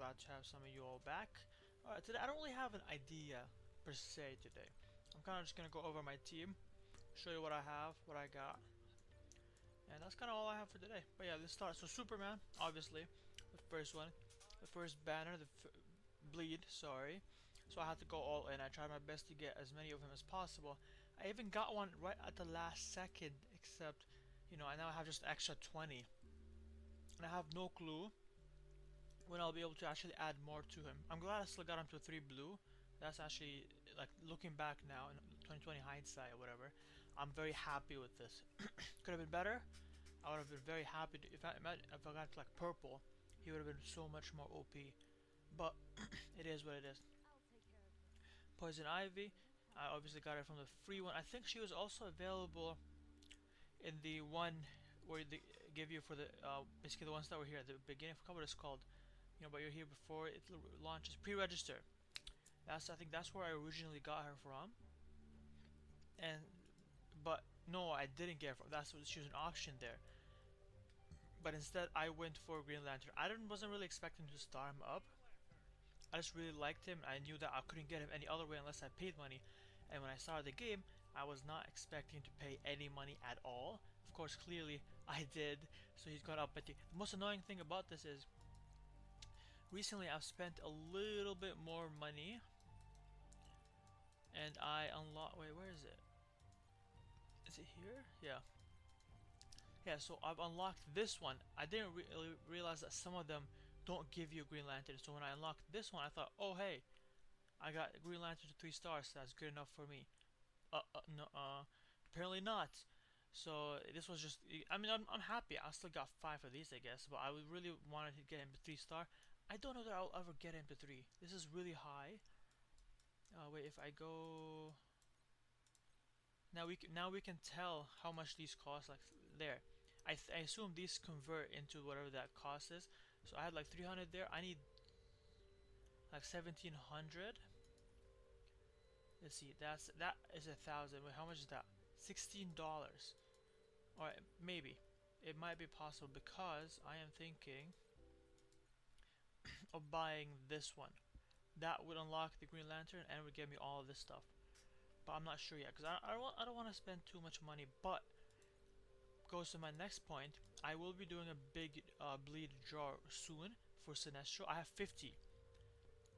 glad to have some of you all back. Alright, today I don't really have an idea per se today. I'm kind of just gonna go over my team, show you what I have, what I got, and that's kind of all I have for today. But yeah, let's start. So Superman, obviously, the first one, the first banner, bleed. Sorry. So I had to go all in. I tried my best to get as many of him as possible. I even got one right at the last second, except, I now have just extra 20, and I have no clue when I'll be able to actually add more to him. I'm glad I still got him to 3 blue. That's actually, like, looking back now in 2020 hindsight or whatever, I'm very happy with this. Could have been better. I would have been very happy to, if I got like purple, he would have been so much more OP. But it is what it is. Poison Ivy, I obviously got it from the free one. I think she was also available in the one where they give you for the basically the ones that were here at the beginning. I forgot what it's called. But you're here before it launches. Pre-register. I think that's where I originally got her from. But no, I didn't get her from. That's what she was an option there. But instead, I went for Green Lantern. Wasn't really expecting to star him up. I just really liked him. I knew that I couldn't get him any other way unless I paid money. And when I started the game, I was not expecting to pay any money at all. Of course, clearly I did. So he's got up. But the most annoying thing about this is, recently I've spent a little bit more money, and I unlocked. Wait, where is it? Is it here? Yeah. Yeah, so I've unlocked this one. I didn't really realize that some of them don't give you a Green Lantern. So when I unlocked this one, I thought, oh hey, I got Green Lantern to 3 stars. So that's good enough for me. No, apparently not. So this was just. I mean, I'm happy. I still got 5 of these, I guess. But I would really wanted to get him to 3 star. I don't know that I'll ever get him to 3. This is really high. Wait, if I go. Now we can tell how much these cost. Like there, I assume these convert into whatever that cost is. So I had like 300 there. I need like 1700. Let's see. That is 1,000. Wait, how much is that? $16. All right, maybe it might be possible because I am thinking of buying this one. That would unlock the Green Lantern and would give me all of this stuff. But I'm not sure yet because I don't want to spend too much money. But goes to my next point. I will be doing a big bleed draw soon for Sinestro. I have 50,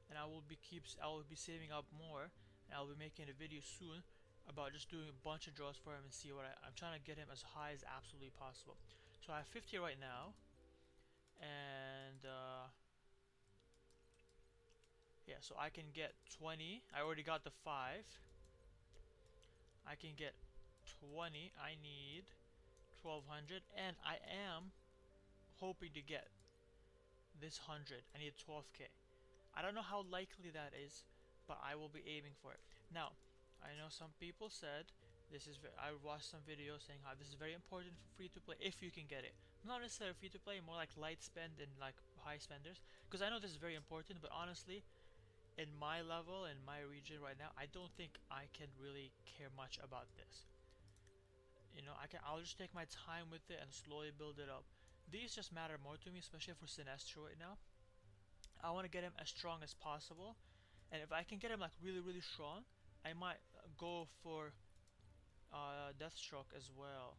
and I will be saving up more, and I'll be making a video soon about just doing a bunch of draws for him and see what I'm trying to get him as high as absolutely possible. So I have 50 right now, and yeah, so I can get 20. I already got the 5. I can get 20. I need 1200, and I am hoping to get this 100. I need 12k. I don't know how likely that is, but I will be aiming for it. Now, I know some people said this is. I watched some videos saying how this is very important for free to play if you can get it. Not necessarily free to play, more like light spend and like high spenders. Because I know this is very important, but honestly, in my level, in my region right now, I don't think I can really care much about this. I'll just take my time with it and slowly build it up. These just matter more to me, especially for Sinestro right now. I want to get him as strong as possible, and if I can get him like really, really strong, I might go for Deathstroke as well.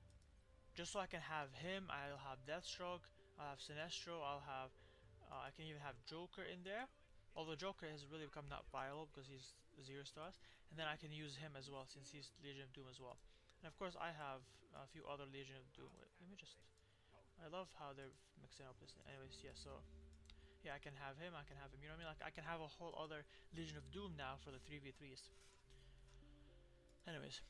Just so I can have him, I'll have Deathstroke, I'll have Sinestro, I can even have Joker in there. Although Joker has really become not viable because he's 0 stars, and then I can use him as well since he's Legion of Doom as well. And of course I have a few other Legion of Doom. Wait, let me just. I love how they're mixing up this. Anyways, yeah. So yeah, I can have him. I can have him. You know what I mean? Like I can have a whole other Legion of Doom now for the 3v3s. Anyways,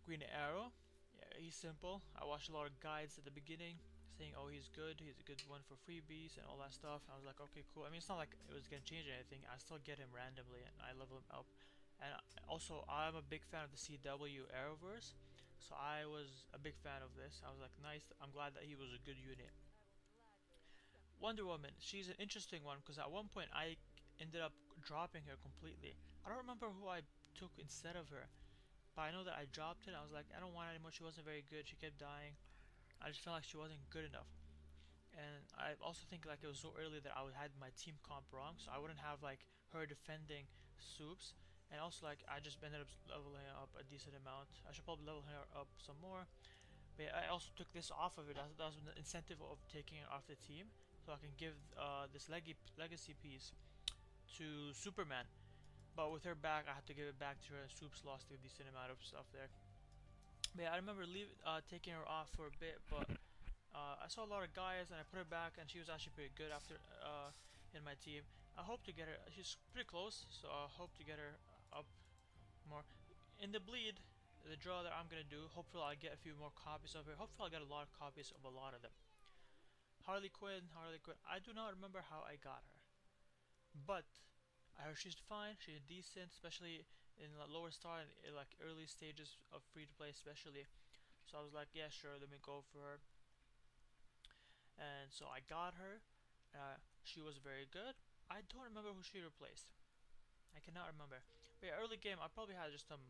Green Arrow. Yeah, he's simple. I watched a lot of guides at the beginning saying, oh, he's good, he's a good one for freebies and all that stuff. I was like, okay, cool. I mean, it's not like it was gonna change anything. I still get him randomly and I level him up. And also, I'm a big fan of the CW Arrowverse, so I was a big fan of this. I was like, nice. I'm glad that he was a good unit. Wonder Woman, she's an interesting one because at one point I ended up dropping her completely. I don't remember who I took instead of her, but I know that I dropped it. I was like, I don't want it anymore. She wasn't very good. She kept dying. I just felt like she wasn't good enough. And I also think like it was so early that I had my team comp wrong, so I wouldn't have like her defending Soups. And also like I just ended up leveling up a decent amount. I should probably level her up some more. But yeah, I also took this off of it. That was the incentive of taking it off the team, so I can give this legacy piece to Superman. But with her back, I had to give it back to her. Soups lost a decent amount of stuff there. But yeah, I remember taking her off for a bit, but I saw a lot of guys, and I put her back, and she was actually pretty good after in my team. I hope to get her. She's pretty close, so I hope to get her up more. In the bleed, the draw that I'm gonna do, hopefully I'll get a few more copies of her. Hopefully I'll get a lot of copies of a lot of them. Harley Quinn, Harley Quinn. I do not remember how I got her, but I heard she's fine. She's decent, especially in the lower star and like early stages of free to play, especially. So I was like, yeah, sure, let me go for her. And so I got her. She was very good. I don't remember who she replaced. I cannot remember. But yeah, early game, I probably had just some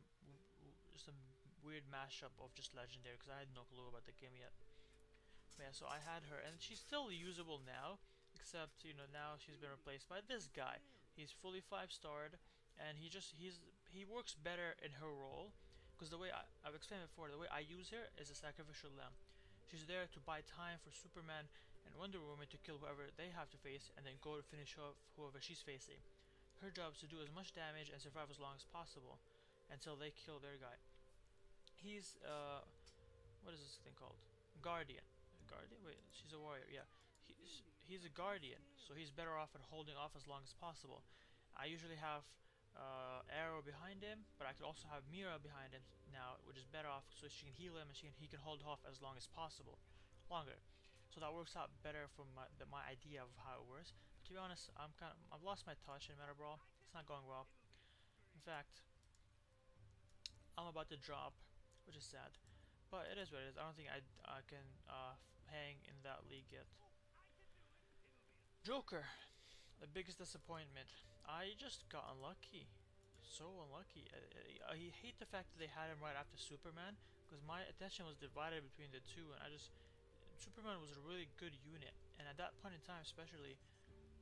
weird mashup of just legendary because I had no clue about the game yet. But yeah, so I had her, and she's still usable now, except now she's been replaced by this guy. He's fully 5-starred, and he works better in her role because the way I've explained before, the way I use her is a sacrificial lamb. She's there to buy time for Superman and Wonder Woman to kill whoever they have to face, and then go to finish off whoever she's facing. Her job is to do as much damage and survive as long as possible until they kill their guy. He's what is this thing called? Guardian. Guardian? Wait, she's a warrior. Yeah, he's a guardian, so he's better off at holding off as long as possible. I usually have Arrow behind him, but I could also have Mira behind him now, which is better off, so she can heal him and he can hold off as long as possible, longer. So that works out better for my idea of how it works. But to be honest, I've lost my touch in Meta Brawl. It's not going well. In fact, I'm about to drop, which is sad. But it is what it is. I don't think I can hang in that league yet. Joker, the biggest disappointment. I just got unlucky. So unlucky. I hate the fact that they had him right after Superman, because my attention was divided between the two, and Superman was a really good unit, and at that point in time, especially,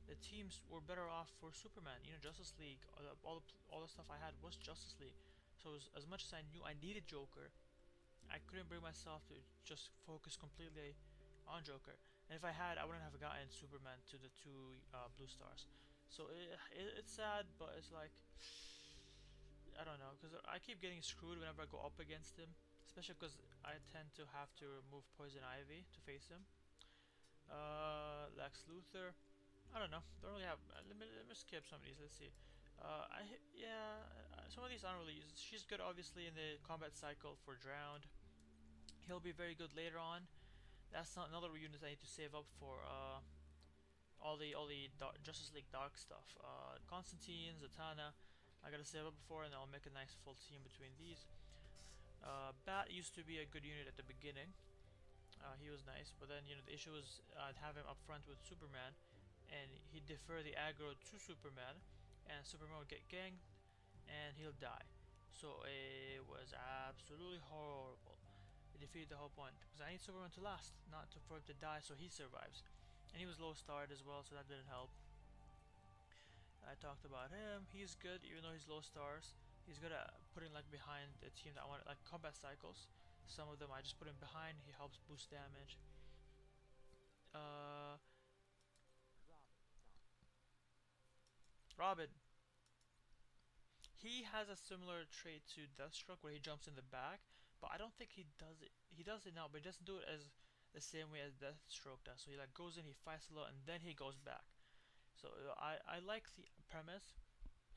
the teams were better off for Superman. Justice League, all the stuff I had was Justice League. So as much as I knew I needed Joker, I couldn't bring myself to just focus completely on Joker. And if I had, I wouldn't have gotten Superman to the two blue stars. So it's sad, but it's like, I don't know, because I keep getting screwed whenever I go up against him, especially because I tend to have to remove Poison Ivy to face him. Lex Luthor. I don't know. Don't really have. Let me skip some of these. Let's see. Some of these I don't really use. She's good, obviously, in the combat cycle for Drowned. He'll be very good later on. That's not another unit I need to save up for. All the Justice League Dark stuff. Constantine, Zatanna. I gotta save up before, and I'll make a nice full team between these. Bat used to be a good unit at the beginning. He was nice, but then the issue was I'd have him up front with Superman, and he'd defer the aggro to Superman, and Superman would get ganged, and he'll die. So it was absolutely horrible. It defeated the whole point, because I need Superman to last, not for him to die so he survives. And he was low starred as well, so that didn't help. I talked about him. He's good, even though he's low stars. He's good at putting like behind a team that I want, like combat cycles. Some of them I just put him behind. He helps boost damage. Robin. He has a similar trait to Deathstroke where he jumps in the back, but I don't think he does it. He does it now, but he doesn't do it as the same way as Deathstroke does. So he like goes in, he fights a lot, and then he goes back. So I like the premise,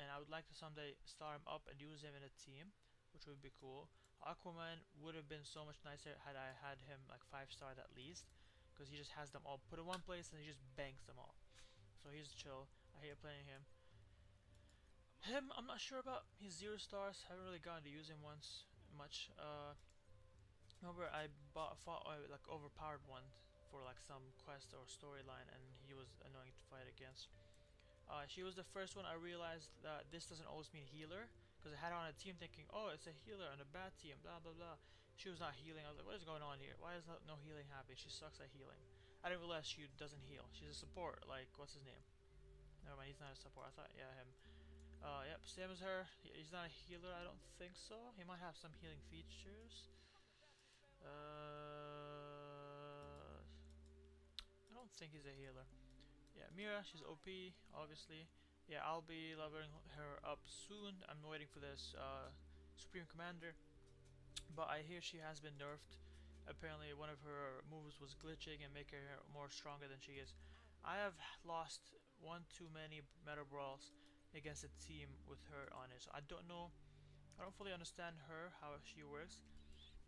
and I would like to someday start him up and use him in a team, which would be cool. Aquaman would have been so much nicer had I had him like 5-star at least, because he just has them all put in one place and he just banks them all. So he's chill. I hate playing him. I'm not sure about. He's 0 stars. Haven't really gotten to use him once much. Remember I fought like overpowered one for like some quest or storyline, and he was annoying to fight against. She was the first one I realized that this doesn't always mean healer, because I had her on a team thinking, oh, it's a healer on a bad team, blah blah blah. She was not healing. I was like, what is going on here? Why is no healing happening? She sucks at healing. I didn't realize she doesn't heal. She's a support. Like, what's his name? Never mind, he's not a support. I thought, yeah, him. Yep, same as her. He's not a healer, I don't think so. He might have some healing features. I don't think he's a healer. Yeah, Mira, she's OP, obviously. Yeah, I'll be leveling her up soon. I'm waiting for this Supreme Commander, but I hear she has been nerfed. Apparently, one of her moves was glitching and making her more stronger than she is. I have lost one too many meta brawls against a team with her on it, so I don't know. I don't fully understand her, how she works,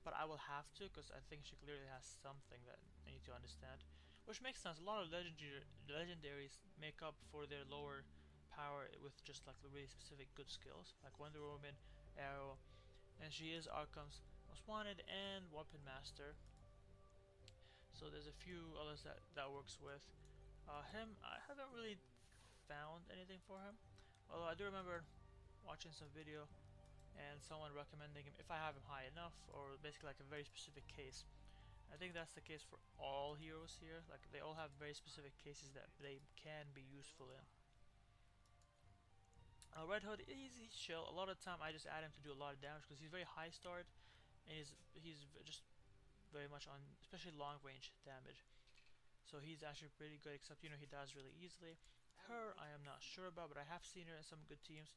but I will have to because I think she clearly has something that I need to understand. Which makes sense. A lot of legendaries make up for their lower power with just like really specific good skills, like Wonder Woman, Arrow, and she is Arkham's Most Wanted and Weapon Master. So there's a few others that works with. Him, I haven't really found anything for him. Although I do remember watching some video and someone recommending him if I have him high enough, or basically like a very specific case. I think that's the case for all heroes here. Like they all have very specific cases that they can be useful in. Red Hood, he's chill. A lot of time I just add him to do a lot of damage because he's very high starred and he's just very much on, especially long range damage. So he's actually pretty good, except he dies really easily. Her, I am not sure about, but I have seen her in some good teams,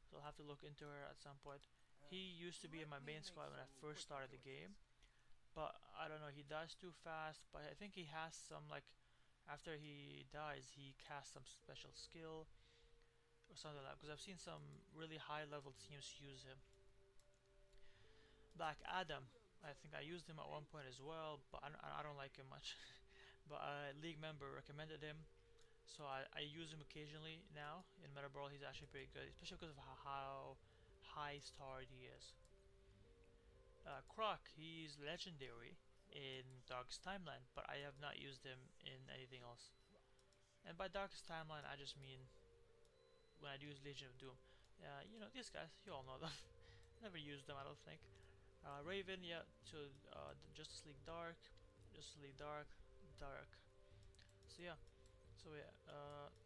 so I'll have to look into her at some point. He used to be in my main squad when I first started the game, but I don't know, he dies too fast. But I think he has some, like, after he dies, he casts some special skill or something like that, because I've seen some really high level teams use him. Black Adam, I think I used him at one point as well, but I don't like him much. But a league member recommended him, so I use him occasionally now. In Meta Brawl, he's actually pretty good, especially because of how high starred he is. Croc, he's legendary in Darkest Timeline, but I have not used him in anything else. And by Darkest Timeline, I just mean when I use Legion of Doom. These guys, you all know them. Never used them, I don't think. Raven, yeah, to Justice League Dark, Justice League Dark, Dark. So yeah,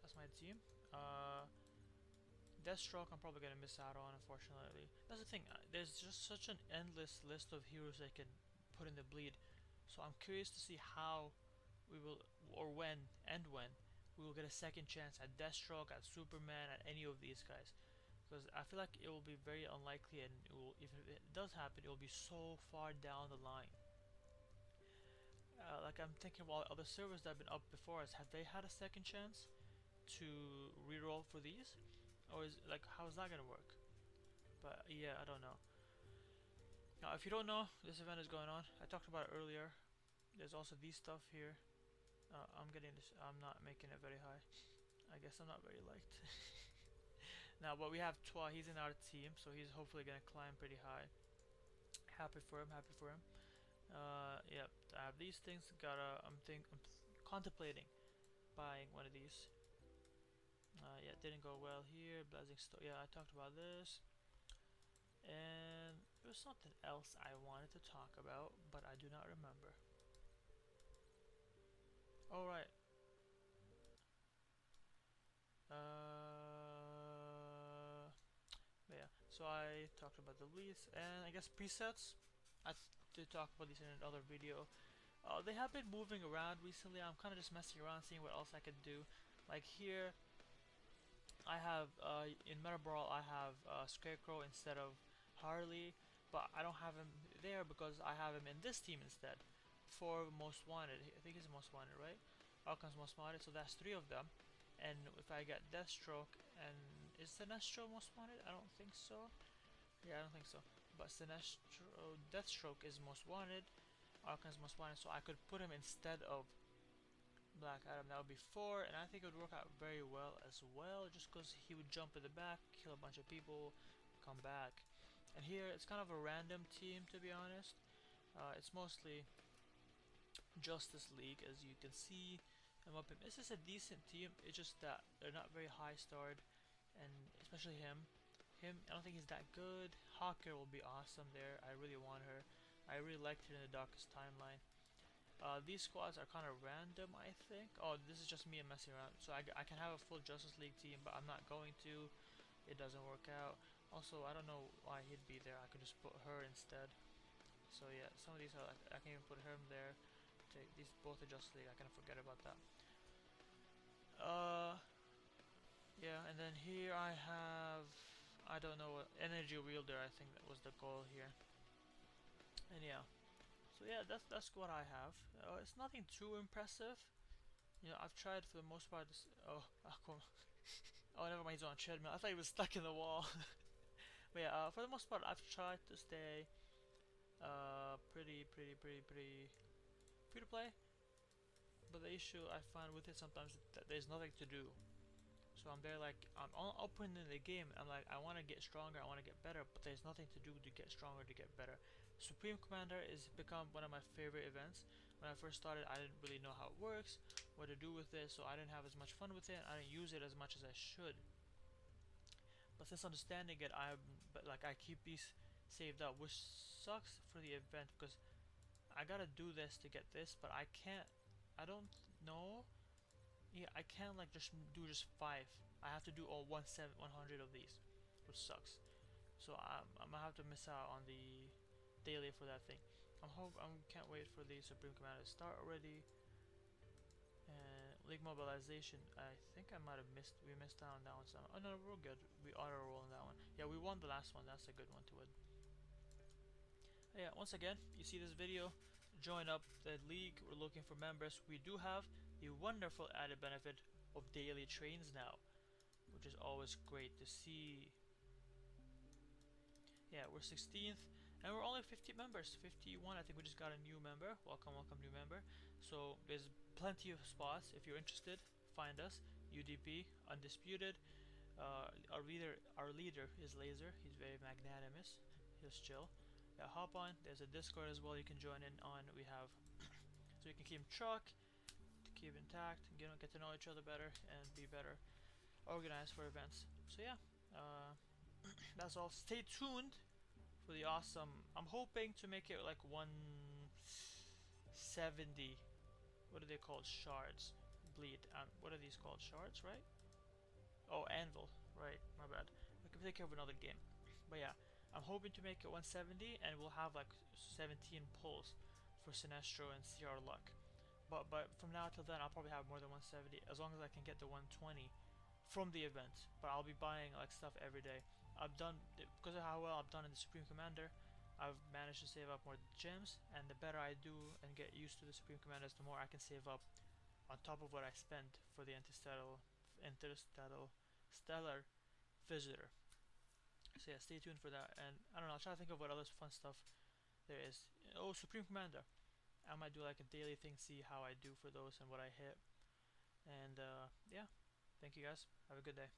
that's my team. Deathstroke, I'm probably gonna miss out on, unfortunately. That's the thing. There's just such an endless list of heroes I can put in the bleed. So I'm curious to see how we will, or when we will get a second chance at Deathstroke, at Superman, at any of these guys. Because I feel like it will be very unlikely, and if it does happen, it will be so far down the line. Like I'm thinking about other servers that have been up before us, have they had a second chance to reroll for these? Or is like, how is that gonna work? But yeah, I don't know. Now if you don't know, this event is going on. I talked about it earlier. There's also these stuff here. I'm not making it very high. I guess I'm not very liked. Now, but we have Twa, he's in our team, so he's hopefully gonna climb pretty high. Happy for him, happy for him. Yep, I have these things. I'm contemplating buying one of these. Yeah, it didn't go well here. Blazing Store. Yeah, I talked about this. And there was something else I wanted to talk about, but I do not remember. Alright. Yeah, so I talked about the leads, and I guess presets. I did talk about these in another video. They have been moving around recently. I'm kind of just messing around, seeing what else I could do. Like here, I have in Meta Brawl I have Scarecrow instead of Harley, but I don't have him there because I have him in this team instead. For Most Wanted, I think he's Most Wanted, right? Arkham's Most Wanted, so that's 3 of them. And if I get Deathstroke, and is Sinestro Most Wanted? I don't think so. Yeah, I don't think so. But Sinestro, Deathstroke is Most Wanted. Arkham's Most Wanted, so I could put him instead of Black Adam. That would be 4, and I think it would work out very well as well, just because he would jump in the back, kill a bunch of people, come back. And here, it's kind of a random team, to be honest. It's mostly Justice League, as you can see. This is a decent team, it's just that they're not very high starred, and especially him. I don't think he's that good. Hawker will be awesome there. I really want her. I really liked her in the Darkest Timeline. These squads are kind of random, I think. Oh, this is just me messing around. So I can have a full Justice League team, but I'm not going to. It doesn't work out. Also, I don't know why he'd be there. I could just put her instead. So yeah, some of these are like, I can even put him there. Take these both are Justice League. I kind of forget about that. Yeah, and then here I have, I don't know, energy wielder. I think that was the goal here. And yeah, so yeah, that's what I have. It's nothing too impressive. You know, I've tried for the most part. Cool. Oh, never mind. He's on a treadmill. I thought he was stuck in the wall. But yeah, for the most part, I've tried to stay pretty free to play. But the issue I find with it sometimes is that there's nothing to do. So I'm there like I'm opening the game. I'm like I want to get stronger, I want to get better, but there's nothing to do to get stronger, to get better. Supreme Commander is become one of my favorite events. When I first started, I didn't really know how it works, what to do with it, so I didn't have as much fun with it. I didn't use it as much as I should. But since understanding it, I keep these saved up, which sucks for the event because I gotta do this to get this, but I can't. I don't know. Yeah, I can't like just do just 5. I have to do all 100 of these, which sucks. So I'm gonna have to miss out on the daily for that thing. I can't wait for the Supreme Commander to start already. And League Mobilization, I think I might have missed. We missed out on that one. Oh no, we're good. We auto roll on that one. Yeah, we won the last one. That's a good one to win. Yeah, once again, you see this video, join up the league. We're looking for members. We do have the wonderful added benefit of daily trains now, which is always great to see. Yeah, we're 16th, and we're only 50 members. 51, I think we just got a new member. Welcome, welcome, new member. So there's plenty of spots. If you're interested, find us. UDP, Undisputed. Our leader is Laser. He's very magnanimous. He'll chill. Yeah, hop on. There's a Discord as well you can join in on. We have so you can keep track, to keep intact, get to know each other better, and be better organized for events. So yeah, that's all. Stay tuned for the awesome. I'm hoping to make it like 170. What are they called? Shards. Bleed. What are these called? Shards, right? Oh, Anvil. Right. My bad. We can take care of another game. But yeah, I'm hoping to make it 170, and we'll have like 17 pulls for Sinestro and CR Luck. But from now till then, I'll probably have more than 170 as long as I can get the 120 from the event. But I'll be buying like stuff every day. I've done because of how well I've done in the Supreme Commander. I've managed to save up more gems, and the better I do and get used to the Supreme Commanders, the more I can save up on top of what I spent for the Interstellar Visitor. So yeah, stay tuned for that. And I don't know, I'll try to think of what other fun stuff there is. Oh, Supreme Commander. I might do like a daily thing, see how I do for those and what I hit. And yeah, thank you guys. Have a good day.